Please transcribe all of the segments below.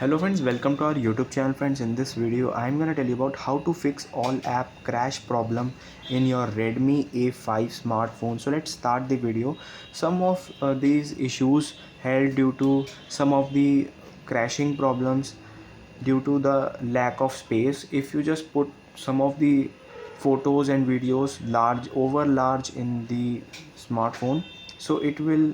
Hello friends, welcome to our YouTube channel friends. In this video I am going to tell you about how to fix all app crash problem in your Redmi A5 smartphone. So let's start the video. Some of these issues held due to some of the crashing problems due to the lack of space. If you just put some of the photos and videos large in the smartphone, so it will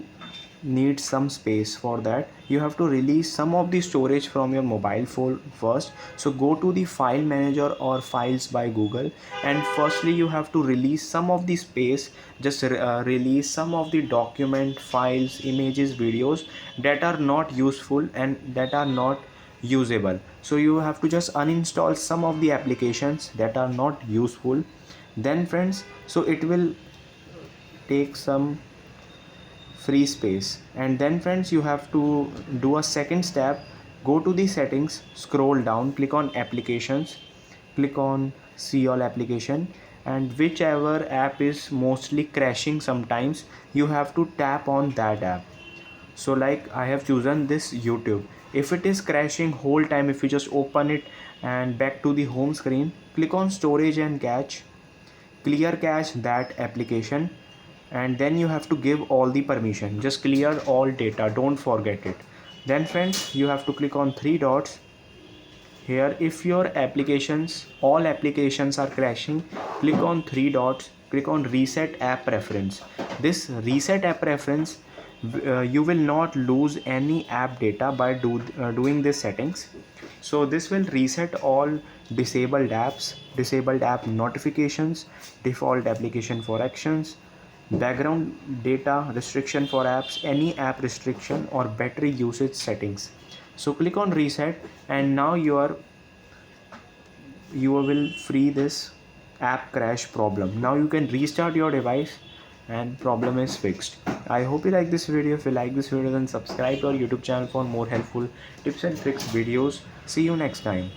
need some space. For that you have to release some of the storage from your mobile phone first. So go to the file manager or files by Google, and firstly you have to release some of the space. Just release some of the document files, images, videos that are not useful and that are not usable. So you have to just uninstall some of the applications that are not useful. Then friends, so it will take some free space. And then friends, you have to do a second step. Go to the settings, scroll down, click on applications, click on see all application, and whichever app is mostly crashing sometimes, you have to tap on that app. So like I have chosen this YouTube. If it is crashing whole time, if you just open it and back to the home screen, click on storage and cache, clear cache that application, and then you have to give all the permission. Just clear all data, don't forget it. Then friends, you have to click on three dots here. If your all applications are crashing, click on three dots, click on reset app preference. This reset app preference, you will not lose any app data by doing this settings. So this will reset all disabled app notifications, default application for actions, background data restriction for apps, any app restriction or battery usage settings. So click on reset, and now you will free this app crash problem. Now you can restart your device and problem is fixed. I hope you like this video. If you like this video, then subscribe to our YouTube channel for more helpful tips and tricks videos. See you next time.